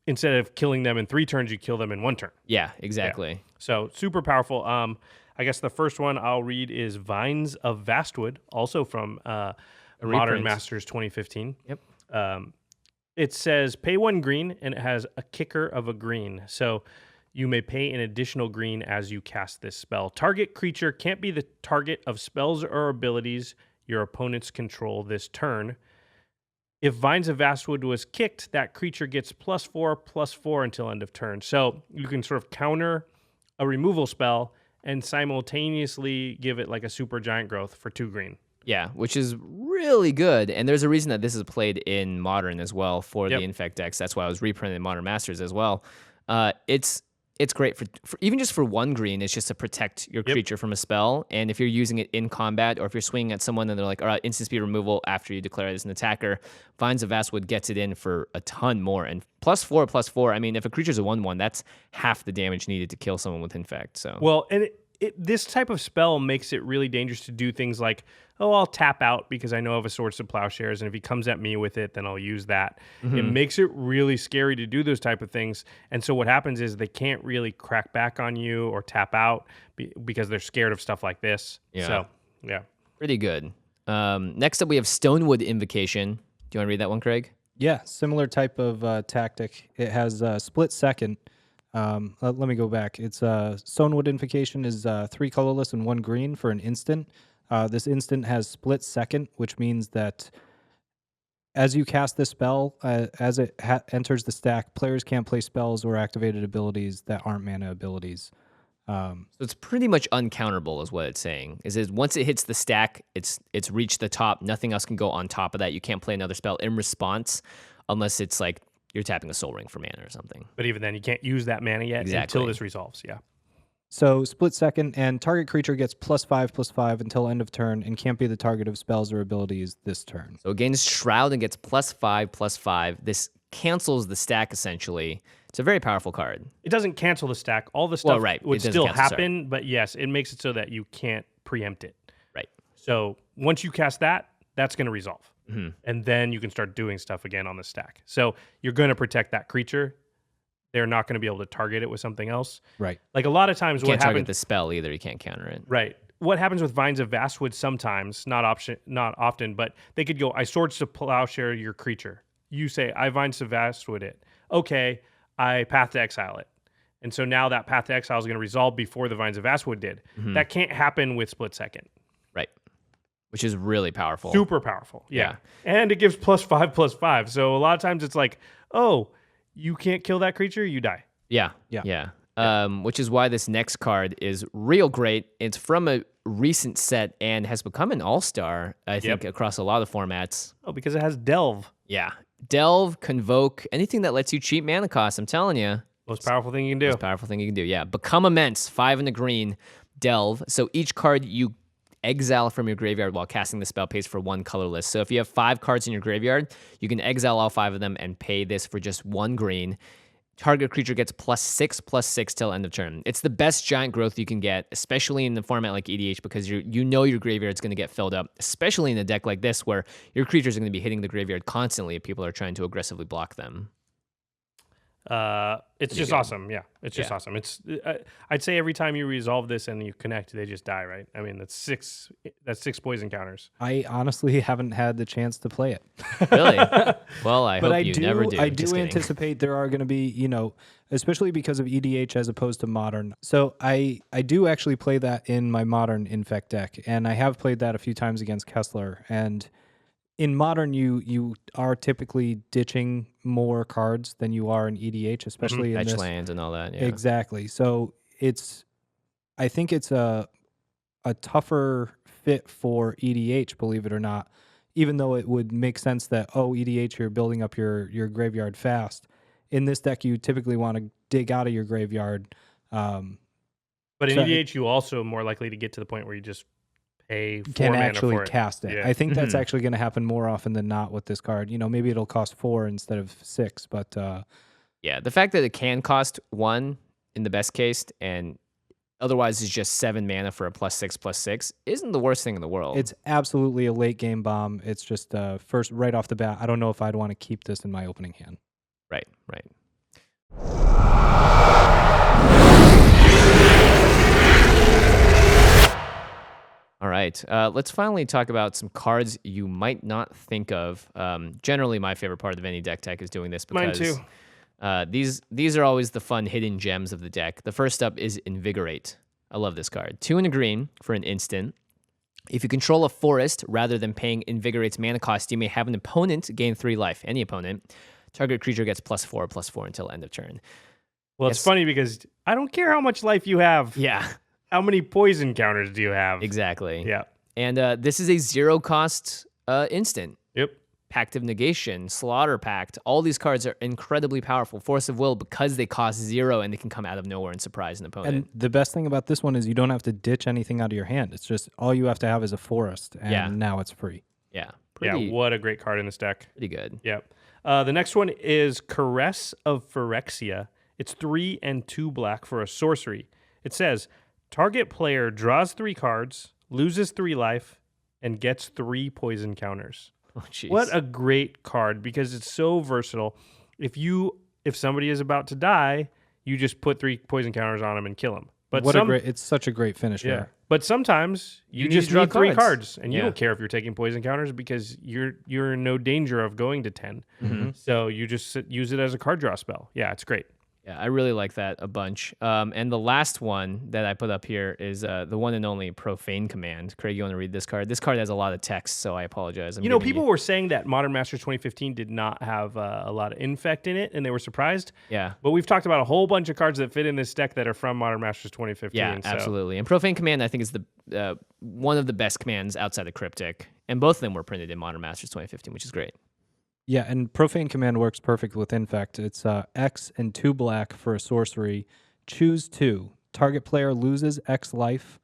instead of killing them in 3 turns, you kill them in 1 turn. Yeah, exactly. Yeah. So super powerful. I guess the first one I'll read is Vines of Vastwood, also from Modern Masters 2015. Yep. It says pay 1 green, and it has a kicker of a green. So you may pay an additional green as you cast this spell. Target creature can't be the target of spells or abilities your opponents control this turn. If Vines of Vastwood was kicked, that creature gets +4/+4 until end of turn. So you can sort of counter a removal spell and simultaneously give it like a super giant growth for 2 green. Yeah, which is really good. And there's a reason that this is played in Modern as well for the Infect decks. That's why I was reprinted in Modern Masters as well. It's great for even just for 1 green. It's just to protect your creature from a spell. And if you're using it in combat, or if you're swinging at someone and they're like, all right, instant speed removal after you declare it as an attacker, Vines of Vastwood gets it in for a ton more. And +4/+4, if a creature's a 1/1, that's half the damage needed to kill someone with Infect. So well, and this type of spell makes it really dangerous to do things like, I'll tap out because I know of a Swords to Plowshares, and if he comes at me with it, then I'll use that. It makes it really scary to do those type of things. And so what happens is they can't really crack back on you or tap out because they're scared of stuff like this. Yeah. So, yeah. Pretty good. Next up, we have Stonewood Invocation. Do you want to read that one, Craig? Yeah, similar type of tactic. It has split second. Let me go back. It's Stonewood Invocation is 3 colorless and 1 green for an instant. This instant has split second, which means that as you cast this spell, as it enters the stack, players can't play spells or activated abilities that aren't mana abilities. So it's pretty much uncounterable is what it's saying. Is once it hits the stack, it's reached the top. Nothing else can go on top of that. You can't play another spell in response unless it's like you're tapping a Soul Ring for mana or something. But even then, you can't use that mana yet until this resolves. Yeah. So split second, and target creature gets +5/+5 until end of turn and can't be the target of spells or abilities this turn. So it gains Shroud and gets +5/+5. This cancels the stack, essentially. It's a very powerful card. It doesn't cancel the stack. All the stuff would still happen, but yes, it makes it so that you can't preempt it. Right. So once you cast that, that's going to resolve. And then you can start doing stuff again on the stack. So you're going to protect that creature. They're not going to be able to target it with something else. Right. Like a lot of times you can't target the spell either. You can't counter it. Right. What happens with Vines of Vastwood sometimes, not often, but they could go, I Swords to Plowshare your creature. You say, I Vines of Vastwood it. Okay, I Path to Exile it. And so now that Path to Exile is going to resolve before the Vines of Vastwood did. That can't happen with Split Second. Right. Which is really powerful. Super powerful. Yeah. And it gives +5/+5. So a lot of times it's like, oh, you can't kill that creature, you die. Yeah. Which is why this next card is real great. It's from a recent set and has become an all-star, I think, across a lot of formats. Oh, because it has Delve. Yeah. Delve, Convoke, anything that lets you cheat mana cost, I'm telling you. Most powerful thing you can do. Most powerful thing you can do, yeah. Become Immense, 5 in the green, Delve. So each card you exile from your graveyard while casting the spell pays for 1 colorless. So if you have 5 cards in your graveyard, you can exile all 5 of them and pay this for just 1 green. Target creature gets +6/+6 till end of turn. It's the best giant growth you can get, especially in the format like EDH, because you know your graveyard's going to get filled up, especially in a deck like this where your creatures are going to be hitting the graveyard constantly if people are trying to aggressively block them. It's just awesome. Yeah, it's just awesome. It's I'd say every time you resolve this and you connect, they just die. Right? I mean, that's 6 poison counters. I honestly haven't had the chance to play it. Really? Well, I hope you never do. I do anticipate there are going to be, especially because of EDH as opposed to Modern. So I do actually play that in my Modern Infect deck, and I have played that a few times against Kessler. And in Modern, you are typically ditching more cards than you are in EDH, especially in this lands and all that. Yeah. Exactly. So I think it's a tougher fit for EDH, believe it or not. Even though it would make sense that EDH, you're building up your graveyard fast. In this deck, you typically want to dig out of your graveyard. But in EDH, you also more likely to get to the point where you just pay 4 can mana actually for it. cast it. Yeah. I think that's actually going to happen more often than not with this card. Maybe it'll cost 4 instead of 6, but yeah, the fact that it can cost 1 in the best case and otherwise is just 7 mana for a +6/+6 isn't the worst thing in the world. It's absolutely a late game bomb. It's just first right off the bat, I don't know if I'd want to keep this in my opening hand. Right. All right, let's finally talk about some cards you might not think of. Generally, my favorite part of any deck tech is doing this because Mine too. These are always the fun hidden gems of the deck. The first up is Invigorate. I love this card. 2 in a green for an instant. If you control a forest, rather than paying Invigorate's mana cost, you may have an opponent gain 3 life. Any opponent. Target creature gets +4/+4 until end of turn. Well, it's funny because I don't care how much life you have. Yeah. How many poison counters do you have? Exactly. Yeah. And this is a 0-cost instant. Yep. Pact of Negation, Slaughter Pact. All these cards are incredibly powerful. Force of Will, because they cost 0 and they can come out of nowhere and surprise an opponent. And the best thing about this one is you don't have to ditch anything out of your hand. It's just all you have to have is a forest, and now it's free. Yeah. Yeah, what a great card in this deck. Pretty good. Yep. The next one is Caress of Phyrexia. It's 3 and 2 black for a sorcery. It says, target player draws 3 cards, loses 3 life, and gets 3 poison counters. Oh, jeez. What a great card, because it's so versatile. If somebody is about to die, you just put 3 poison counters on them and kill them. But it's such a great finish. Yeah. But sometimes you just draw need 3 cards. cards, and you don't care if you're taking poison counters because you're in no danger of going to 10. Mm-hmm. So you just use it as a card draw spell. Yeah, it's great. Yeah, I really like that a bunch. And the last one that I put up here is the one and only Profane Command. Craig, you want to read this card? This card has a lot of text, so I apologize. People were saying that Modern Masters 2015 did not have a lot of infect in it, and they were surprised. Yeah. But we've talked about a whole bunch of cards that fit in this deck that are from Modern Masters 2015. Yeah, absolutely. And Profane Command, I think, is the one of the best commands outside of Cryptic. And both of them were printed in Modern Masters 2015, which is great. Yeah, and Profane Command works perfect with Infect. It's X and 2 black for a sorcery. Choose 2. Target player loses X life,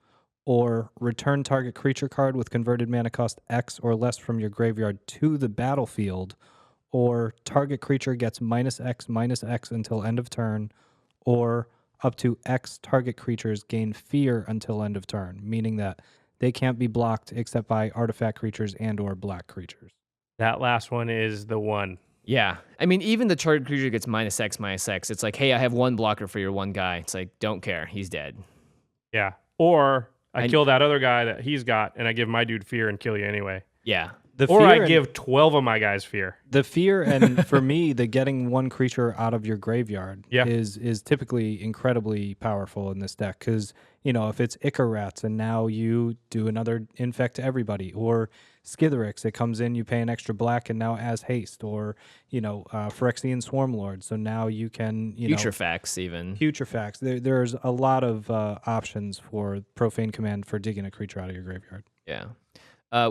or return target creature card with converted mana cost X or less from your graveyard to the battlefield, or target creature gets -X until end of turn, or up to X target creatures gain fear until end of turn, meaning that they can't be blocked except by artifact creatures and or black creatures. That last one is the one. Yeah. I mean, even the target creature gets -X. It's like, hey, I have 1 blocker for your 1 guy. It's like, don't care. He's dead. Yeah. Or I kill that other guy that he's got, and I give my dude fear and kill you anyway. Yeah. Or I give 12 of my guys fear. The fear, and for me, the getting one creature out of your graveyard Yeah. is typically incredibly powerful in this deck. Because, if it's Ichor Rats and now you do another infect to everybody, or Skitherix, it comes in, you pay an extra black and now it has haste, or, Phyrexian Swarmlord. So now you can, Futurefacts even. Futurefacts. There's a lot of options for Profane Command for digging a creature out of your graveyard. Yeah.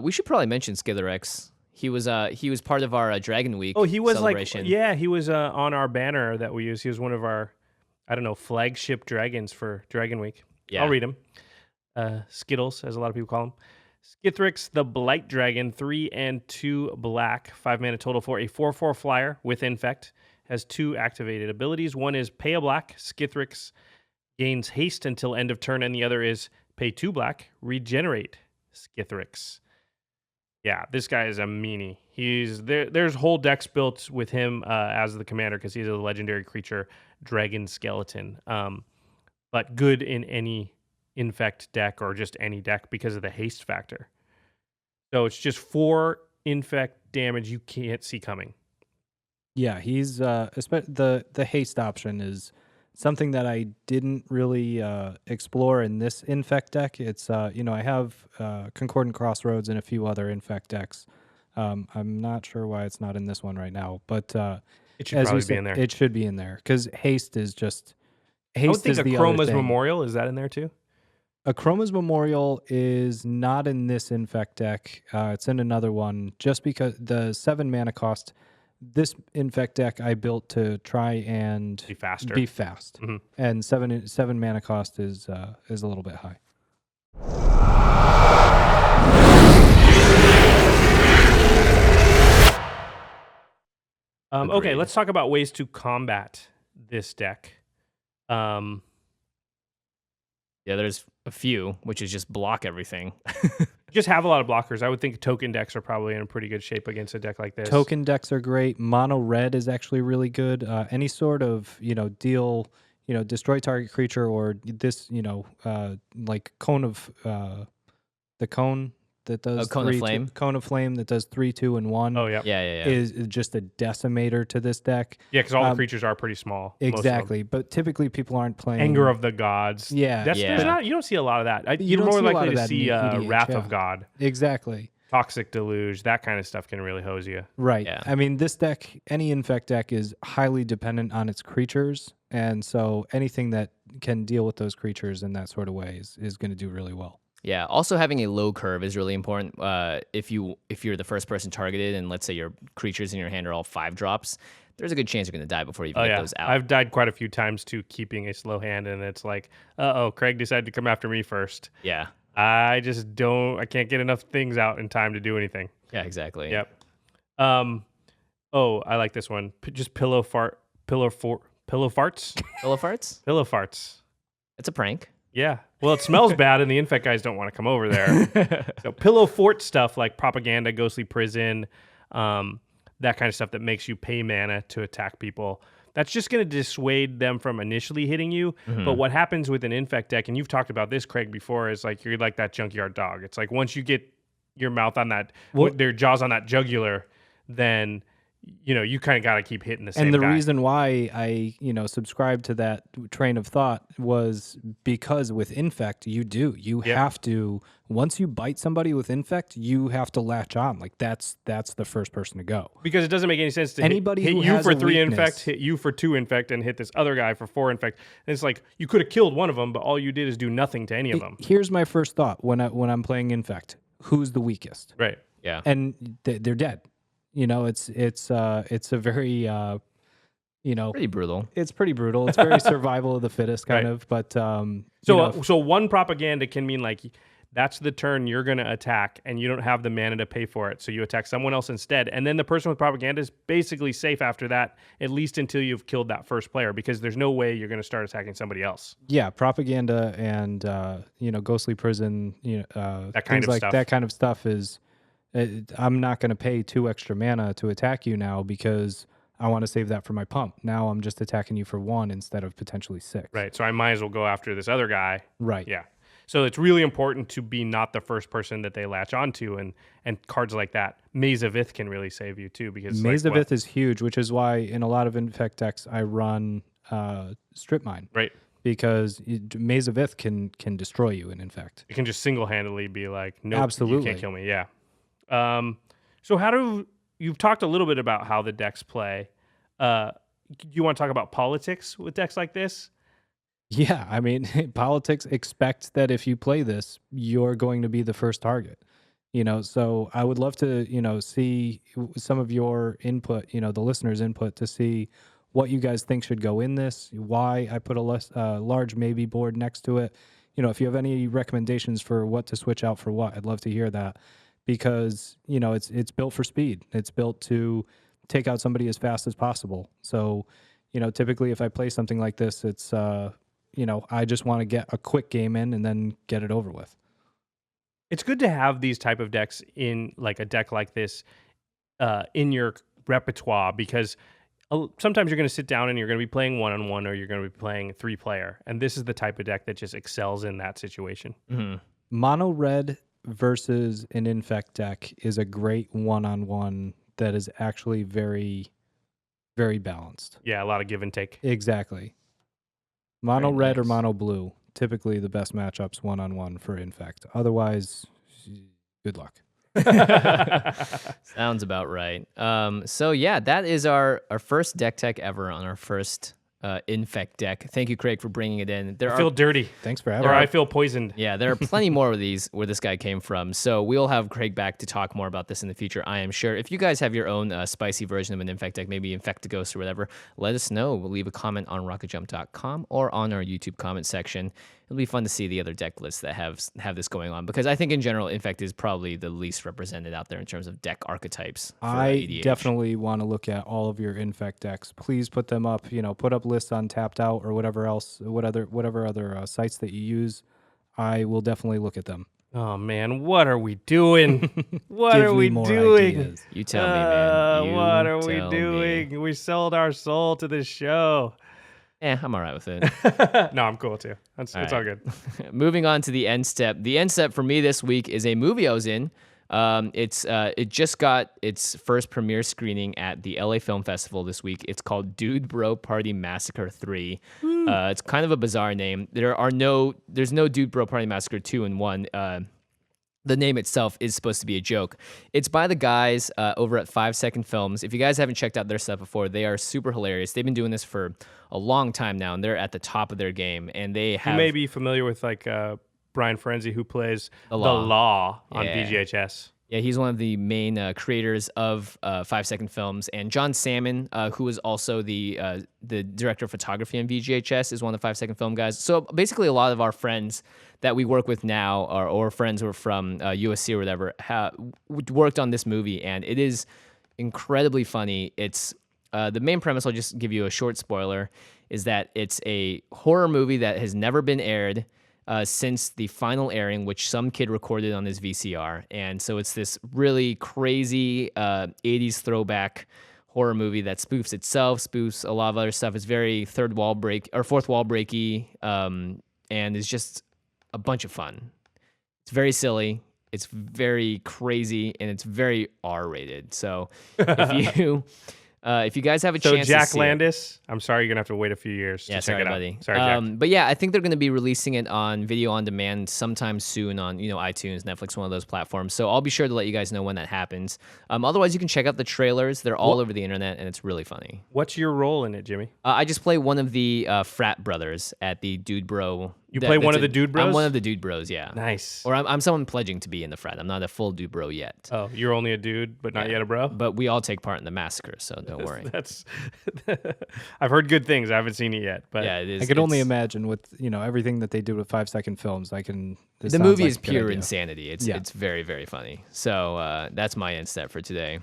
We should probably mention Skitherix. He was part of our Dragon Week. Oh, he was celebration. he was on our banner that we use. He was one of our, flagship dragons for Dragon Week. Yeah. I'll read him. Skittles, as a lot of people call him. Skitherix, the Blight Dragon, 3 and 2 black, 5 mana total for a 4/4 flyer with Infect. Has 2 activated abilities. One is pay a black. Skitherix gains haste until end of turn, and the other is pay 2 black, regenerate Skitherix. Yeah, this guy is a meanie. There's whole decks built with him as the commander because he's a legendary creature, Dragon Skeleton. But good in any Infect deck or just any deck because of the haste factor. So it's just 4 Infect damage you can't see coming. Yeah, he's the haste option is something that I didn't really explore in this Infect deck. It's I have Concordant Crossroads and a few other Infect decks. I'm not sure why it's not in this one right now, but It should probably be in there. It should be in there because haste is just haste. I would think is a the Chroma's other thing. Memorial, is that in there too? A Chroma's Memorial is not in this Infect deck. It's in another one just because the 7 mana cost. This Infect deck I built to try and Be faster. Be fast, and seven mana cost is a little bit high. Okay, let's talk about ways to combat this deck. Yeah, there's a few, which is just block everything. Just have a lot of blockers. I would think token decks are probably in pretty good shape against a deck like this. Token decks are great. Mono red is actually really good. Any sort of deal, destroy target creature or this, like cone of the cone that does Cone of Flame. Cone of Flame that does 3, 2, and 1. Oh yeah, Yeah. Is just a decimator to this deck. yeah, because all the creatures are pretty small. most of them. Exactly, but typically people aren't playing Anger of the Gods. Yeah. There's not. You don't see a lot of that. You're don't more see a lot likely of to that see in EDH, Wrath yeah. of God, Exactly. Toxic Deluge. That kind of stuff can really hose you. Right. Yeah. I mean, this deck, any Infect deck is highly dependent on its creatures. And so anything that can deal with those creatures in that sort of way is going to do really well. Yeah. Also, having a low curve is really important. If you're the first person targeted, and let's say your creatures in your hand are all 5-drops, there's a good chance you're going to die before you even get those out. I've died quite a few times to keeping a slow hand, and it's like, Craig decided to come after me first. Yeah. I can't get enough things out in time to do anything. Yeah. Exactly. Yep. I like this one. Just pillow farts. Pillow farts? Pillow farts. It's a prank. Yeah. Well, it smells bad, and the Infect guys don't want to come over there. So pillow fort stuff like Propaganda, Ghostly Prison, that kind of stuff that makes you pay mana to attack people. That's just going to dissuade them from initially hitting you. Mm-hmm. But what happens with an Infect deck, and you've talked about this, Craig, before, is like you're like that junkyard dog. It's like once you get your mouth on that, their jaws on that jugular, then you kind of got to keep hitting the same And the guy. reason why I, subscribed to that train of thought was because with Infect, you have to, once you bite somebody with Infect, you have to latch on. Like that's the first person to go. Because it doesn't make any sense to Anybody hit who you has for a 3 weakness- Infect, hit you for 2 Infect, and hit this other guy for 4 Infect. And it's like you could have killed one of them, but all you did is do nothing to any of them. Here's my first thought when I'm playing Infect. Who's the weakest? Right. Yeah. And they're dead. It's a very Pretty brutal. It's pretty brutal. It's very survival of the fittest kind Right. of. But So one Propaganda can mean like that's the turn you're going to attack, and you don't have the mana to pay for it, so you attack someone else instead. And then the person with Propaganda is basically safe after that, at least until you've killed that first player, because there's no way you're going to start attacking somebody else. yeah, Propaganda and Ghostly Prison, That kind things of like stuff. that kind of stuff is. I'm not going to pay 2 extra mana to attack you now because I want to save that for my pump. Now I'm just attacking you for 1 instead of potentially 6. Right. So I might as well go after this other guy. Right. Yeah. So it's really important to be not the first person that they latch onto, and cards like that. Maze of Ith can really save you too, because Maze of Ith is huge, which is why in a lot of Infect decks I run Strip Mine. Right. Because Maze of Ith can destroy you in Infect. It can just single-handedly be like, nope, absolutely, you can't kill me. Yeah. So you've talked a little bit about how the decks play. Do you want to talk about politics with decks like this? Yeah, I mean, politics expect that if you play this, you're going to be the first target. So I would love to, see some of your input, the listeners' input, to see what you guys think should go in this, why I put a large maybe board next to it. If you have any recommendations for what to switch out for what, I'd love to hear that, because, it's built for speed. It's built to take out somebody as fast as possible. So, typically if I play something like this, it's, I just want to get a quick game in and then get it over with. It's good to have these type of decks in, like a deck like this, in your repertoire, because sometimes you're going to sit down and you're going to be playing 1-on-1, or you're going to be playing 3-player. And this is the type of deck that just excels in that situation. Mm-hmm. Mono red versus an Infect deck is a great 1-on-1 that is actually very, very balanced. Yeah, a lot of give and take. Exactly. Mono Very red nice. or mono blue, typically the best matchups 1-on-1 for Infect. Otherwise, good luck. Sounds about right. So yeah, that is our first deck tech ever on our first Infect deck. Thank you, Craig, for bringing it in. I feel dirty. Thanks for having Or me. I feel poisoned. Yeah, there are plenty more of these where this guy came from. So we'll have Craig back to talk more about this in the future, I am sure. If you guys have your own spicy version of an Infect deck, maybe Infectaghost or whatever, let us know. We'll leave a comment on rocketjump.com or on our YouTube comment section. It'll be fun to see the other deck lists that have this going on, because I think in general, Infect is probably the least represented out there in terms of deck archetypes. For I EDH. definitely want to look at all of your Infect decks. Please put them up, put up lists on Tapped Out or whatever else, whatever other sites that you use. I will definitely look at them. Oh man, what are we doing? What Give are me we more doing? ideas. You tell me, man. You What are we tell doing? me. We sold our soul to this show. I'm all right with it. No, I'm cool too. It's all good. Moving on to the end step. The end step for me this week is a movie I was in. It just got its first premiere screening at the LA Film Festival this week. It's called Dude Bro Party Massacre 3. It's kind of a bizarre name. There's no Dude Bro Party Massacre 2 in 1. The name itself is supposed to be a joke. It's by the guys over at 5 Second Films. If you guys haven't checked out their stuff before, they are super hilarious. They've been doing this for a long time now, and they're at the top of their game. And they have... You may be familiar with Brian Frenzy, who plays The the Law. Law on Yeah. VGHS. Yeah, he's one of the main creators of 5 Second Films, and John Salmon, who is also the director of photography on VGHS, is one of the 5 Second Film guys. So basically, a lot of our friends that we work with now, or friends who are from USC or whatever, worked on this movie, and it is incredibly funny. It's the main premise. I'll just give you a short spoiler: is that it's a horror movie that has never been aired since the final airing, which some kid recorded on his VCR. And so it's this really crazy 80s throwback horror movie that spoofs itself, spoofs a lot of other stuff. It's very fourth wall breaky, and is just a bunch of fun. It's very silly. It's very crazy, and it's very R-rated. So if you guys have a chance Jack to see Landis, I'm sorry you're going to have to wait a few years to check sorry, it out. buddy. Sorry, Jack. But yeah, I think they're going to be releasing it on video on demand sometime soon on iTunes, Netflix, one of those platforms. So I'll be sure to let you guys know when that happens. Otherwise, you can check out the trailers. They're all over the internet, and it's really funny. What's your role in it, Jimmy? I just play one of the frat brothers at the Dude Bro. You play one of the Dude Bros? I'm one of the Dude Bros, yeah. Nice. Or I'm someone pledging to be in the frat. I'm not a full Dude Bro yet. Oh, you're only a dude, but not yet a bro? But we all take part in the massacre, so don't worry. That's I've heard good things. I haven't seen it yet, but Yeah, it is. I could only imagine with everything that they do with 5 Second Films. The movie is pure insanity. Yeah. It's very, very funny. So that's my end step for today.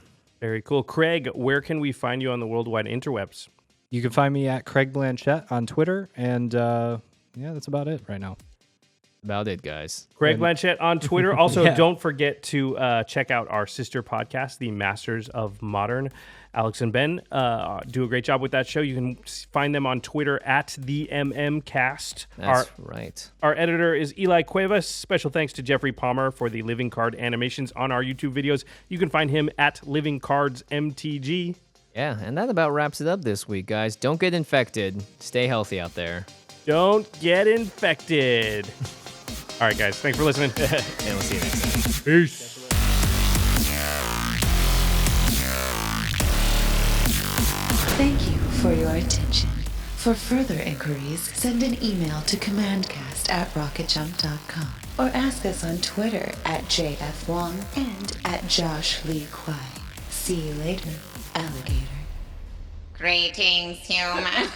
very cool. Craig, where can we find you on the worldwide interwebs? You can find me at Craig Blanchette on Twitter, and that's about it right now. about it, guys. Greg Blanchette on Twitter. Also, Yeah. don't forget to check out our sister podcast, The Masters of Modern. Alex and Ben do a great job with that show. You can find them on Twitter at the MMcast. That's right. Our editor is Eli Cuevas. Special thanks to Geoffrey Palmer for the living card animations on our YouTube videos. You can find him at Living Cards MTG. Yeah, and that about wraps it up this week, guys. Don't get infected. Stay healthy out there. Don't get infected. All right, guys. Thanks for listening. And we'll see you next time. Peace. Thank you for your attention. For further inquiries, send an email to commandcast@rocketjump.com or ask us on Twitter @JFWong and @JoshLeeQuai. See you later, alligator. Greetings, humans.